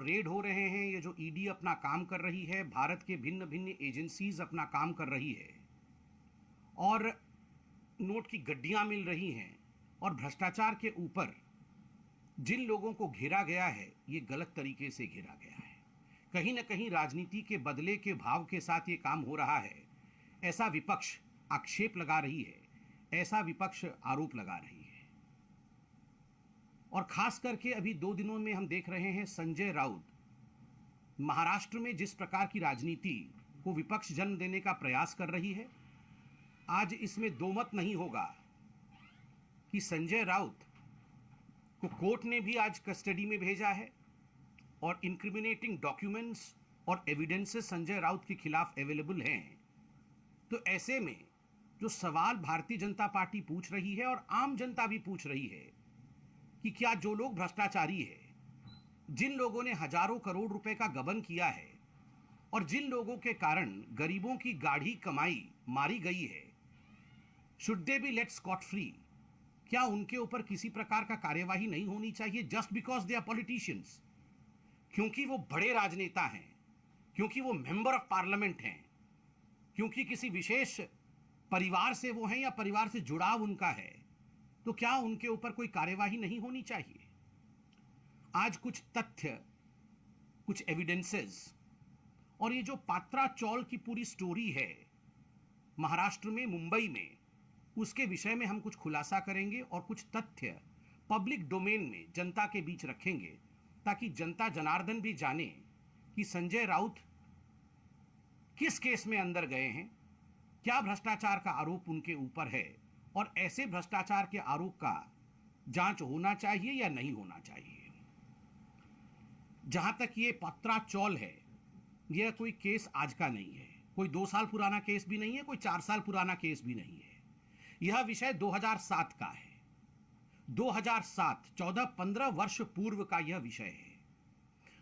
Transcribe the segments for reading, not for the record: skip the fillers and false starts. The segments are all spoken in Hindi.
रेड हो रहे हैं, ये जो ईडी अपना काम कर रही है, भारत के भिन्न भिन्न एजेंसीज अपना काम कर रही है और नोट की गड्डियां मिल रही हैं और भ्रष्टाचार के ऊपर जिन लोगों को घेरा गया है, ये गलत तरीके से घेरा गया है। कहीं ना कहीं राजनीति के बदले के भाव के साथ ये काम हो रहा है, ऐसा विपक्ष आक्षेप लगा रही है, ऐसा विपक्ष आरोप लगा रही है। और खास करके अभी 2 दिनों में हम देख रहे हैं संजय राउत महाराष्ट्र में जिस प्रकार की राजनीति को विपक्ष जन्म देने का प्रयास कर रही है, आज इसमें दो मत नहीं होगा कि संजय राउत को कोर्ट ने भी आज कस्टडी में भेजा है और इंक्रिमिनेटिंग डॉक्यूमेंट्स और एविडेंसेस संजय राउत के खिलाफ अवेलेबल हैं। तो ऐसे में जो सवाल भारतीय जनता पार्टी पूछ रही है और आम जनता भी पूछ रही है कि क्या जो लोग भ्रष्टाचारी है, जिन लोगों ने हजारों करोड़ रुपए का गबन किया है और जिन लोगों के कारण गरीबों की गाढ़ी कमाई मारी गई है, should they be let scot free? क्या उनके ऊपर किसी प्रकार का कार्यवाही नहीं होनी चाहिए just because they are politicians? क्योंकि वो बड़े राजनेता हैं, क्योंकि वो मेंबर ऑफ पार्लियामेंट हैं, क्योंकि किसी विशेष परिवार से वो हैं या परिवार से जुड़ाव उनका है, तो क्या उनके ऊपर कोई कार्यवाही नहीं होनी चाहिए? आज कुछ तथ्य, कुछ एविडेंसेस और ये जो पात्रा चौल की पूरी स्टोरी है महाराष्ट्र में, मुंबई में, उसके विषय में हम कुछ खुलासा करेंगे और कुछ तथ्य पब्लिक डोमेन में जनता के बीच रखेंगे ताकि जनता जनार्दन भी जाने कि संजय राउत किस केस में अंदर गए हैं, क्या भ्रष्टाचार का आरोप उनके ऊपर है और ऐसे भ्रष्टाचार के आरोप का जांच होना चाहिए या नहीं होना चाहिए। जहां तक ये पात्रा चौल है, यह कोई केस आज का नहीं है, कोई 2 साल पुराना केस भी नहीं है, कोई 4 साल पुराना केस भी नहीं है। यह विषय 2007 का है। 2007, 14-15 वर्ष पूर्व का यह विषय है।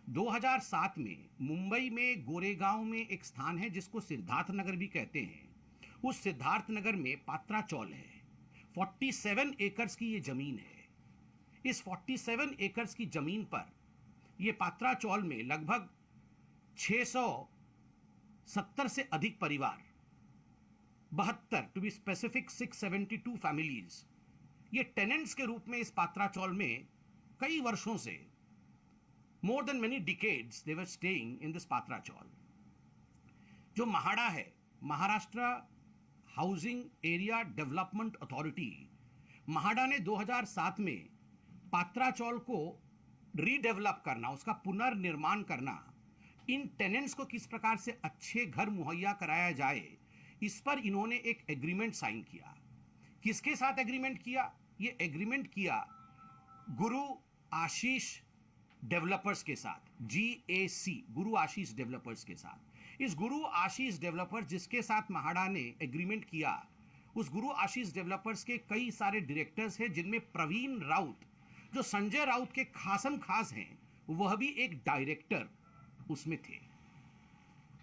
2007 में मुंबई में गोरेगांव में एक स्थान है जिसको सिद्धार्थ नगर भी कहते हैं। उस सिद्धार्थ नगर में पात्रा चौल है। 47 एकर्स की ये जमीन है। इस 47 एकर्स की जमीन पर ये पात्रा चौल में लगभग 670 से अधिक परिवार, 72 टू बी स्पेसिफिक 672 फैमिलीज, ये टेनेंट्स के रूप में इस पात्रा चौल में कई वर्षों से, more than many decades they were staying in this Patra Chawl. जो महाडा है, Maharashtra housing area development authority, MHADA ने 2007 में पात्रा चौल को रीडेवलप करना, उसका पुनर्निर्माण करना, इन टेनेंट्स को किस प्रकार से अच्छे घर मुहैया कराया जाए, इस पर इन्होंने एक एग्रीमेंट साइन किया। किसके साथ एग्रीमेंट किया? ये एग्रीमेंट किया गुरु आशीष डेवलपर्स के साथ, GAC, गुरु आशीष डेवलपर्स के साथ। इस गुरु आशीष डेवलपर्स जिसके साथ महाडा ने एग्रीमेंट किया, उस गुरु आशीष डेवलपर्स के कई सारे डायरेक्टर्स हैं, जिनमें प्रवीण राउत, जो संजय राउत के खासम खास हैं, वह भी एक डायरेक्टर उसमें थे।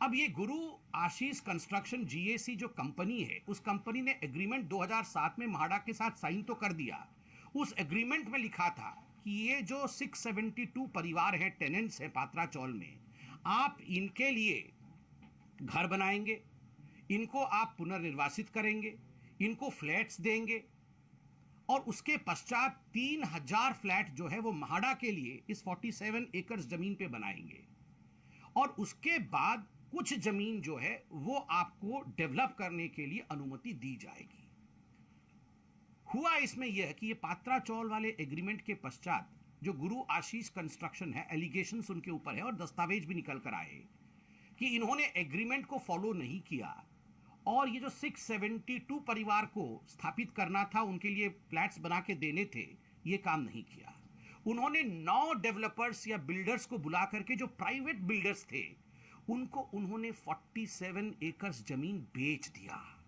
अब ये गुरु आशीष कंस्ट्रक्शन GAC जो कंपनी है, उस कंपनी ने एग्रीमेंट 2007 में महाडा के साथ साइन तो कर दिया। उस एग्रीमेंट में लिखा था कि ये जो 672 परिवार हैं, टेनेंट्स हैं पात्रा चौल में, आप इनके लिए घर बनाएंगे, इनको आप पुनर्निर्वासित करेंगे, इनको फ्लैट्स देंगे और उसके पश्चात 3000 फ्लैट जो है वो महाडा के लिए इस 47 एकड़ जमीन पे बनाएंगे और उसके बाद कुछ जमीन जो है वो आपको डेवलप करने के लिए अनुमति दी जाएगी। हुआ इसमें यह कि ये पात्रा चौल वाले एग्रीमेंट के पश्चात जो गुरु आशीष कंस्ट्रक्शन है, एलिगेशंस उनके ऊपर है और दस्तावेज भी निकल कर आए कि इन्होंने एग्रीमेंट को फॉलो नहीं किया और ये जो 672 परिवार को स्थापित करना था, उनके लिए फ्लैट्स बना के देने थे, ये काम नहीं किया। उन्होंने 9 डेवलपर्स या बिल्डर्स को बुला करके, जो प्राइवेट बिल्डर्स थे, उनको उन्होंने 47 एकड़ जमीन बेच दिया।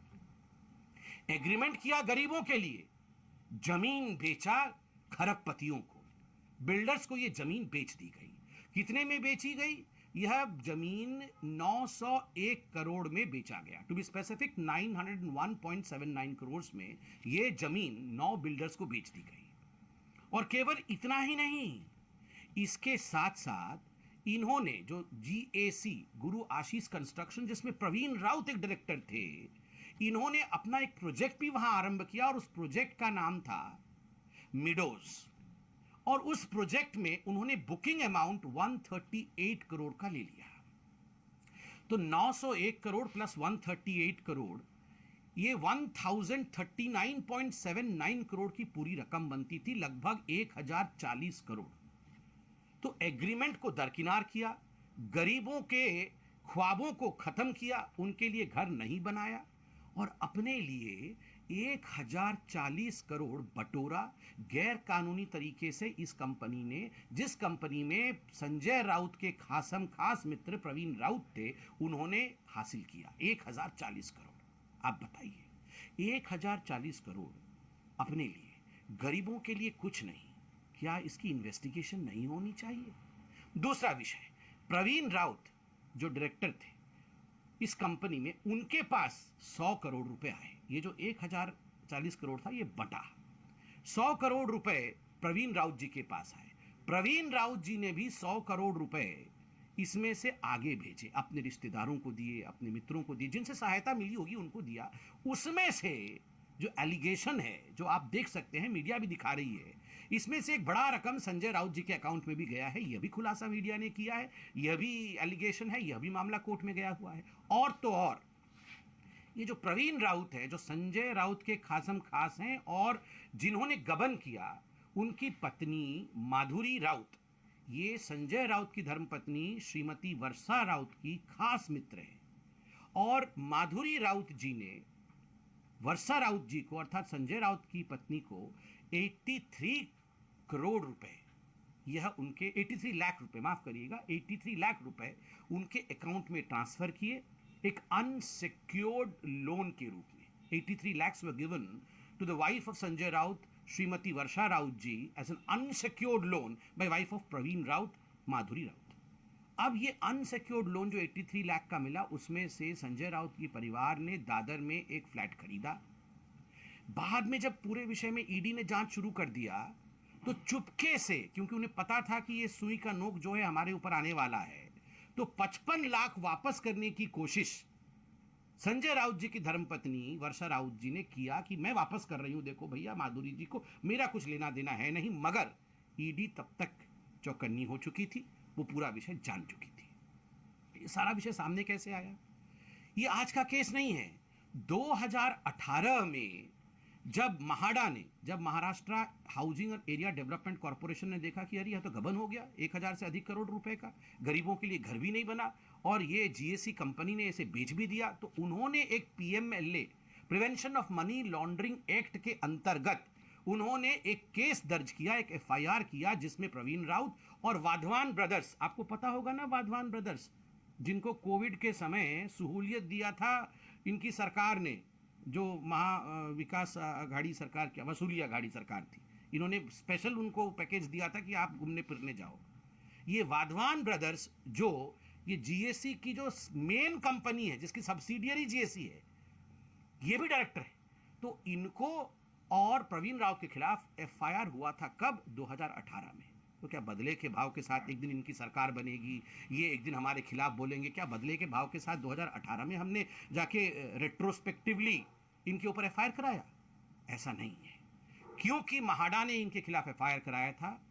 एग्रीमेंट किया गरीबों के लिए, जमीन बेचा खरबपतियों को। बिल्डर्स को यह जमीन बेच दी गई। कितने में बेची गई? यह जमीन 901 करोड़ में बेचा गया। टू बी स्पेसिफिक 901.79 करोड़ में यह जमीन 9 बिल्डर्स को बेच दी गई। और केवल इतना ही नहीं, इसके साथ साथ इन्होंने जो GAC गुरु आशीष कंस्ट्रक्शन, जिसमें प्रवीण राउत एक डायरेक्टर थे, इन्होंने अपना एक प्रोजेक्ट भी वहां आरंभ किया और उस प्रोजेक्ट का नाम था मिडोज। और उस प्रोजेक्ट में उन्होंने बुकिंग अमाउंट 138 करोड़ का ले लिया। तो 901 करोड़ प्लस 138 करोड़, ये 1039.79 करोड़ की पूरी रकम बनती थी, लगभग 1040 करोड़। तो एग्रीमेंट को दरकिनार किया, गरीबों के ख्वाबों को खत्म किया, उनके लिए घर नहीं बनाया और अपने लिए 1040 करोड़ बटोरा गैर कानूनी तरीके से इस कंपनी ने, जिस कंपनी में संजय राउत के खासम खास मित्र प्रवीण राउत थे, उन्होंने हासिल किया 1040 करोड़। आप बताइए 1040 करोड़ अपने लिए, गरीबों के लिए कुछ नहीं, क्या इसकी इन्वेस्टिगेशन नहीं होनी चाहिए? दूसरा विषय, प्रवीण राउत जो डायरेक्टर थे इस कंपनी में, उनके पास 100 करोड़ रुपए आए। ये जो 1040 करोड़ था ये बटा 100 करोड़ रुपए प्रवीण राउत जी के पास आए। प्रवीण राउत जी ने भी 100 करोड़ रुपए इसमें से आगे भेजे, अपने रिश्तेदारों को दिए, अपने मित्रों को दिए, जिनसे सहायता मिली होगी उनको दिया। उसमें से जो एलिगेशन है, जो आप देख सकते हैं, मीडिया भी दिखा रही है, इसमें से एक बड़ा रकम संजय राउत जी के अकाउंट में भी गया है। यह भी खुलासा मीडिया ने किया है, यह भी एलिगेशन है, यह भी मामला कोर्ट में गया हुआ है। और तो और ये जो प्रवीण राउत है, जो संजय राउत के खासम खास हैं और जिन्होंने गबन किया, उनकी पत्नी माधुरी राउत, ये संजय राउत की धर्मपत्नी श्रीमती वर्षा राउत की खास मित्र है। और माधुरी राउत जी ने वर्षा राउत जी को, अर्थात संजय राउत की पत्नी को 83 करोड़ रुपए, यह उनके 83 लाख रुपए, माफ करिएगा, 83 लाख रुपए उनके अकाउंट में ट्रांसफर किए एक अनसिक्योर्ड लोन के रूप में। 83 lakhs were given to the wife of Sanjay Raut, Shrimati Varsha Raut ji, as an unsecured loan by wife of Praveen Raut, माधुरी राउत। अब ये अनसिक्योर्ड लोन जो 83 लाख का मिला, उसमें से संजय राउत की परिवार ने दादर में एक फ्लैट खरीदा। बाद में जब पूरे विषय में ईडी ने जांच शुरू कर दिया, तो चुपके से, क्योंकि उन्हें पता था कि ये सुई का नोक जो है हमारे ऊपर आने वाला है, तो 55 लाख वापस करने की कोशिश संजय राउत जी की धर्मपत्नी वर्षा राउत जी ने किया कि मैं वापस कर रही हूं, देखो भैया माधुरी जी को मेरा कुछ लेना देना है नहीं। मगर ईडी तब तक चौकन्नी हो चुकी थी, वो पूरा विषय जान चुकी थी। ये सारा विषय सामने कैसे आया? ये आज का केस नहीं है। 2018 में जब महाडा ने, जब महाराष्ट्र हाउसिंग और एरिया डेवलपमेंट कॉर्पोरेशन ने देखा कि यार यह तो गबन हो गया, 1000 से अधिक करोड़ रुपए का, गरीबों के लिए घर भी नहीं बना और ये GAC कंपनी ने इसे बेच भी दिया, तो उन्होंने एक PMLA, prevention of money laundering act के अंतर्गत उन्होंने एक केस दर्ज किया, एक FIR किया, जिसमें प्रवीण राउत और वाधवान ब्रदर्स, आपको पता होगा ना वाधवान ब्रदर्स, जिनको कोविड के समय सहूलियत दिया था इनकी सरकार ने, जो महा विकास आघाड़ी सरकार की, वसूली आघाड़ी सरकार थी, इन्होंने स्पेशल उनको पैकेज दिया था कि आप घूमने फिरने जाओ। ये वाधवान ब्रदर्स, जो ये GAC की जो मेन कंपनी है, जिसकी सब्सिडियरी GAC है, ये भी डायरेक्टर है। तो इनको और प्रवीण राउत के खिलाफ FIR हुआ था कब? 2018 में। तो क्या बदले के भाव के साथ एक दिन इनकी सरकार बनेगी, ये एक दिन हमारे खिलाफ बोलेंगे? क्या बदले के भाव के साथ 2018 में हमने जाके रेट्रोस्पेक्टिवली इनके ऊपर FIR कराया? ऐसा नहीं है, क्योंकि महाडा ने इनके खिलाफ FIR कराया था।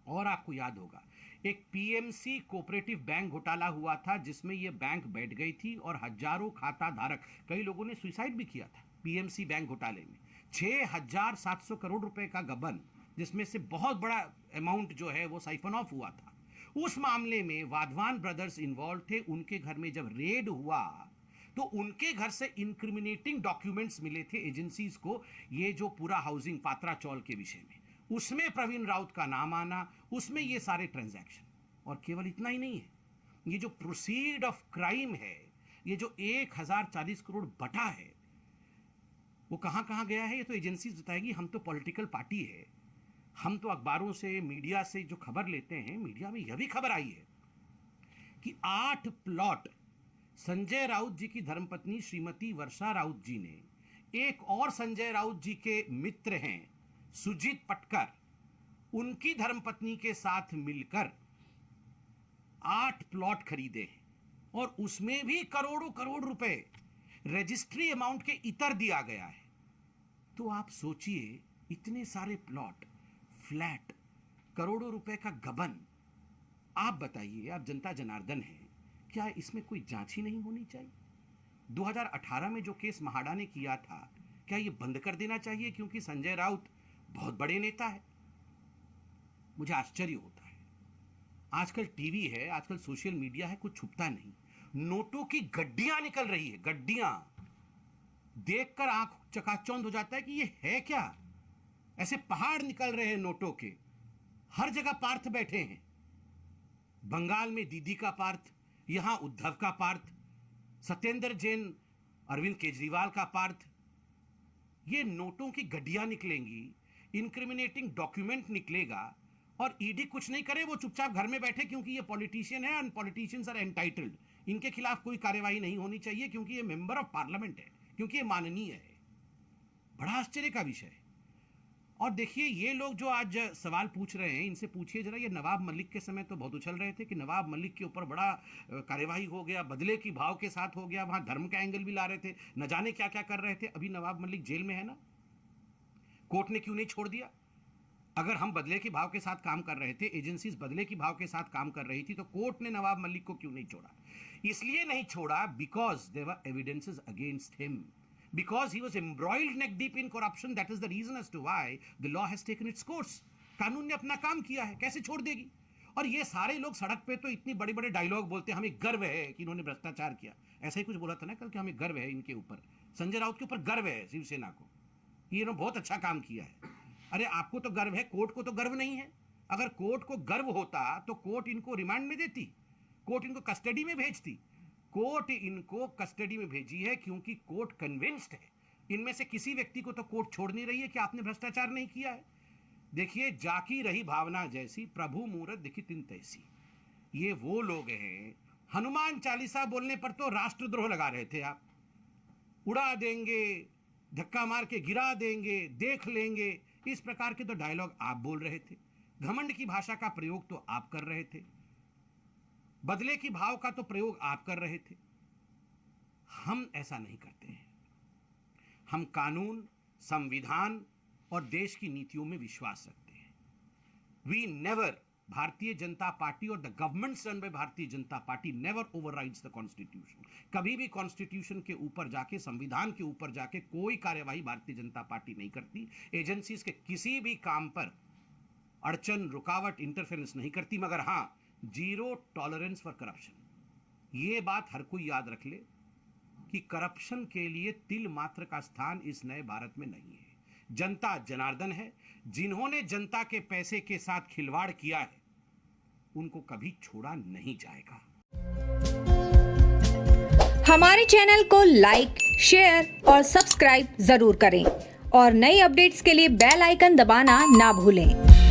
और आपको याद होगा एक PMC कोऑपरेटिव बैंक घोटाला हुआ था, जिसमें यह बैंक बैठ गई थी और हजारों खाता धारक, कई लोगों ने सुसाइड भी किया था PMC बैंक घोटाले में। 6700 करोड़ रुपए का गबन, जिसमें से बहुत बड़ा अमाउंट जो है वो साइफन ऑफ हुआ था। उस मामले में वाधवान ब्रदर्स इन्वॉल्व थे। उनके घर में जब रेड हुआ तो उनके घर से इंक्रिमिनेटिंग डॉक्यूमेंट्स मिले थे एजेंसीज को, ये जो पूरा हाउसिंग पात्रा चौल के विषय में, उसमें प्रवीण राउत का नाम आना, उसमें ये सारे ट्रांजैक्शन। और केवल इतना ही नहीं है, ये जो प्रोसीड ऑफ क्राइम है, ये जो 1040 करोड़ बटा है, वो कहां कहां गया है ये तो एजेंसी बताएगी। हम तो पॉलिटिकल पार्टी है, हम तो अखबारों से, मीडिया से जो खबर लेते हैं, मीडिया में यह भी खबर आई है कि 8 प्लॉट संजय राउत जी की धर्मपत्नी श्रीमती वर्षा राउत जी ने, एक और संजय राउत जी के मित्र हैं सुजीत पटकर, उनकी धर्मपत्नी के साथ मिलकर 8 प्लॉट खरीदे और उसमें भी करोड़ों करोड़ रुपए रजिस्ट्री अमाउंट के इतर दिया गया है। तो आप सोचिए, इतने सारे प्लॉट, फ्लैट, करोड़ों रुपए का गबन। आप बताइए, आप जनता जनार्दन हैं, क्या इसमें कोई जांच ही नहीं होनी चाहिए? 2018 में जो केस म्हाडा ने किया था, क्या ये बंद कर देना चाहिए क्योंकि संजय राउत बहुत बड़े नेता है? मुझे आश्चर्य होता है। आजकल टीवी है, आजकल सोशल मीडिया है, कुछ छुपता नहीं। नोटों की गड्डियां निकल रही है, गड्डियां। देखकर आंख चकाचौंध हो जाता है कि ये है क्या। ऐसे पहाड़ निकल रहे हैं नोटों के। हर जगह पार्थ बैठे हैं। बंगाल में दीदी का पार्थ, यहां उद्धव का पार्थ, सत्येंद्र जैन, अरविंद केजरीवाल का पार्थ। ये नोटों की गड्डियां निकलेंगी, इंक्रिमिनेटिंग डॉक्यूमेंट निकलेगा और ईडी कुछ नहीं करे, वो चुपचाप घर में बैठे क्योंकि ये पॉलिटिशियन है एंड पॉलिटिशियंस आर एंटाइटल्ड। इनके खिलाफ कोई कार्यवाही नहीं होनी चाहिए क्योंकि ये मेंबर ऑफ पार्लियामेंट है, क्योंकि ये माननीय है। बड़ा आश्चर्य का विषय है। और देखिए, ये लोग जो आज सवाल पूछ रहे हैं, इनसे पूछिए जरा, ये नवाब मलिक के समय तो बहुत उछल रहे थे कि नवाब मलिक के ऊपर बड़ा कार्यवाही हो गया, बदले की भाव के साथ हो गया, वहां धर्म का एंगल भी ला रहे थे, न जाने क्या क्या कर रहे थे। अभी नवाब मलिक जेल में है ना, कोर्ट ने क्यों नहीं छोड़ दिया? अगर हम बदले के भाव के साथ काम कर रहे थे, एजेंसीज बदले की भाव के साथ काम कर रही थी, तो कोर्ट ने नवाब मलिक को क्यों नहीं छोड़ा? इसलिए नहीं छोड़ा because there were evidences against him, because he was embroiled neck deep in corruption. That is the reason as to why the law has taken its course. कानून ने अपना काम किया है, कैसे छोड़ देगी? और ये सारे लोग सड़क पे तो इतनी बड़े बड़े डायलॉग बोलते हैं, हमें गर्व है कि इन्होंने भ्रष्टाचार किया। ऐसा ही कुछ बोला था ना कल कि हमें गर्व है इनके ऊपर, संजय राउत के ऊपर गर्व है शिवसेना को, ये इन्होंने बहुत अच्छा काम किया है। अरे आपको तो गर्व है, कोर्ट को तो गर्व नहीं है। अगर कोर्ट को गर्व होता तो कोर्ट इनको रिमांड में देती, कोर्ट इनको कस्टडी में भेजती। कोर्ट इनको कस्टडी में भेजी है क्योंकि कोर्ट कन्विंस्ड है, इनमें से किसी व्यक्ति को तो कोर्ट छोड़ नहीं रही है कि आपने भ्रष्टाचार नहीं किया है। देखिए, जाकी रही भावना जैसी, प्रभु मूरत दिखी तिन तैसी। ये वो लोग हैं, हनुमान चालीसा बोलने पर तो राष्ट्रद्रोह लगा रहे थे आप। उड़ा देंगे, धक्का मार के गिरा देंगे, देख लेंगे, इस प्रकार के तो डायलॉग आप बोल रहे थे। घमंड की भाषा का प्रयोग तो आप कर रहे थे, बदले की भाव का तो प्रयोग आप कर रहे थे। हम ऐसा नहीं करते हैं। हम कानून, संविधान और देश की नीतियों में विश्वास रखते हैं। We never, Bharatiya Janata party और the government run by Bharatiya Janata party never overrides the constitution. कभी भी कॉन्स्टिट्यूशन के ऊपर जाके, संविधान के ऊपर जाके कोई कार्यवाही भारतीय जनता पार्टी नहीं करती। एजेंसीज के किसी भी काम पर अड़चन, रुकावट, इंटरफेरेंस नहीं करती। मगर हां, जीरो टॉलरेंस फॉर करप्शन। ये बात हर कोई याद रख ले कि करप्शन के लिए तिल मात्र का स्थान इस नए भारत में नहीं है। जनता जनार्दन है, जिन्होंने जनता के पैसे के साथ खिलवाड़ किया है उनको कभी छोड़ा नहीं जाएगा। हमारे चैनल को लाइक, शेयर और सब्सक्राइब जरूर करें और नई अपडेट्स के लिए बेल आइकन दबाना ना भूलें।